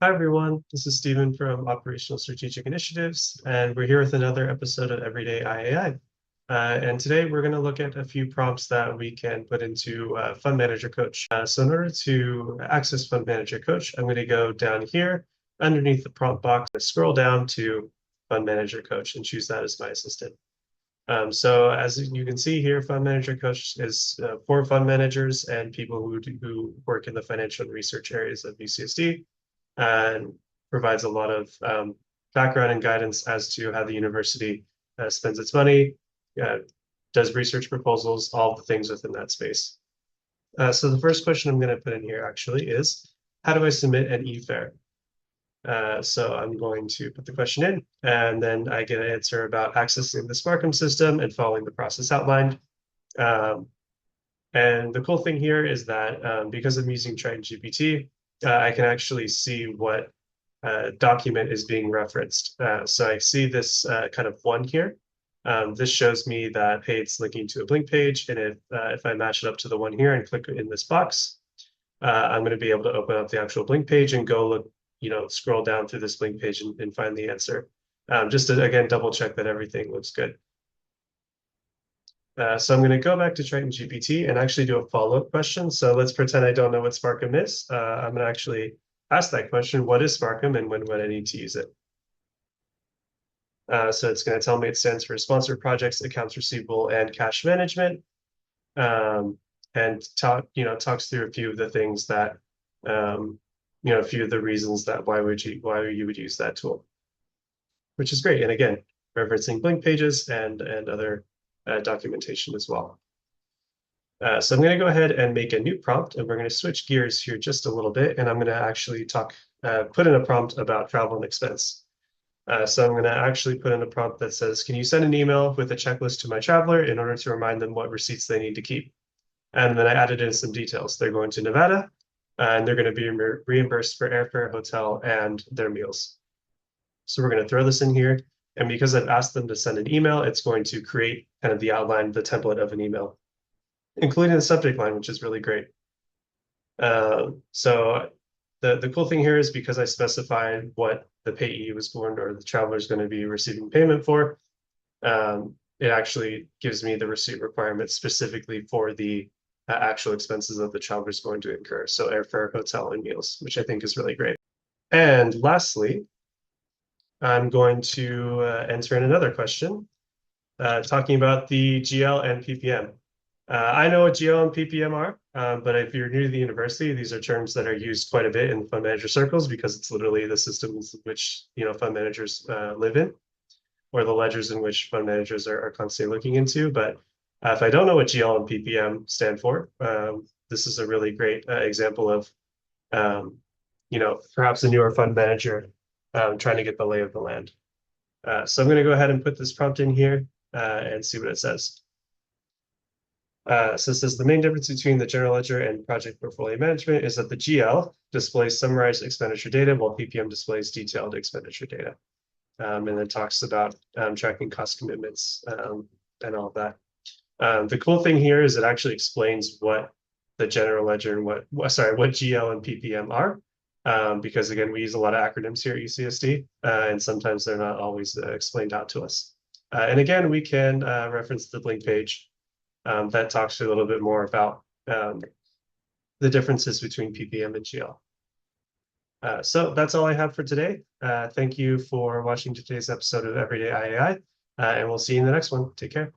Hi, everyone. This is Stephen from Operational Strategic Initiatives, and we're here with another episode of Everyday IAI. And today we're going to look at a few prompts that we can put into Fund Manager Coach. So in order to access Fund Manager Coach, I'm going to go down here underneath the prompt box, scroll down to Fund Manager Coach and choose that as my assistant. So as you can see here, Fund Manager Coach is for fund managers and people who work in the financial and research areas of UCSD and provides a lot of background and guidance as to how the university spends its money, uh, does research proposals, all the things within that space. So the first question I'm going to put in here actually is, how do I submit an e-fare? So I'm going to put the question in, and then I get an answer about accessing the Sparkum system and following the process outlined. Um, and the cool thing here is that because I'm using Triton GPT, I can actually see what document is being referenced. So I see this kind of one here. This shows me that, hey, it's linking to a Blink page. And if I match it up to the one here and click in this box, I'm going to be able to open up the actual Blink page and go look, scroll down through this Blink page and find the answer. Just to, again, double check that everything looks good. So I'm going to go back to Triton GPT and actually do a follow-up question. So let's pretend I don't know what Sparkum is. I'm going to actually ask that question, what is Sparkum and when would I need to use it? So it's going to tell me it stands for Sponsored Projects, Accounts Receivable, and Cash Management. And talks through a few of the things that, a few of the reasons that why you would use that tool, which is great. And again, referencing Blink pages and other documentation as well. So I'm going to go ahead and make a new prompt, and we're going to switch gears here just a little bit, and I'm going to actually put in a prompt about travel and expense. So I'm going to actually put in a prompt that says, can you send an email with a checklist to my traveler in order to remind them what receipts they need to keep? And then I added in some details. They're going to Nevada, and they're going to be reimbursed for airfare, hotel, and their meals. So we're going to throw this in here. And because I've asked them to send an email, it's going to create kind of the outline, the template of an email, including the subject line, which is really great. So the cool thing here is because I specified what the payee was going or the traveler is going to be receiving payment for, it actually gives me the receipt requirements specifically for the actual expenses that the traveler is going to incur. So airfare, hotel, and meals, which I think is really great. And lastly, I'm going to enter in another question talking about the GL and PPM. I know what GL and PPM are, but if you're new to the university, these are terms that are used quite a bit in fund manager circles because it's literally the systems which fund managers live in, or the ledgers in which fund managers are constantly looking into. But if I don't know what GL and PPM stand for, this is a really great example of perhaps a newer fund manager trying to get the lay of the land. So I'm going to go ahead and put this prompt in here and see what it says. So it says the main difference between the general ledger and project portfolio management is that the GL displays summarized expenditure data while PPM displays detailed expenditure data. And then talks about tracking cost commitments and all of that. The cool thing here is it actually explains what the general ledger and what GL and PPM are. Because again, we use a lot of acronyms here at UCSD, and sometimes they're not always explained out to us. And again, we can reference the Blink page that talks a little bit more about the differences between PPM and GL. So that's all I have for today. Thank you for watching today's episode of Everyday IAI, and we'll see you in the next one. Take care.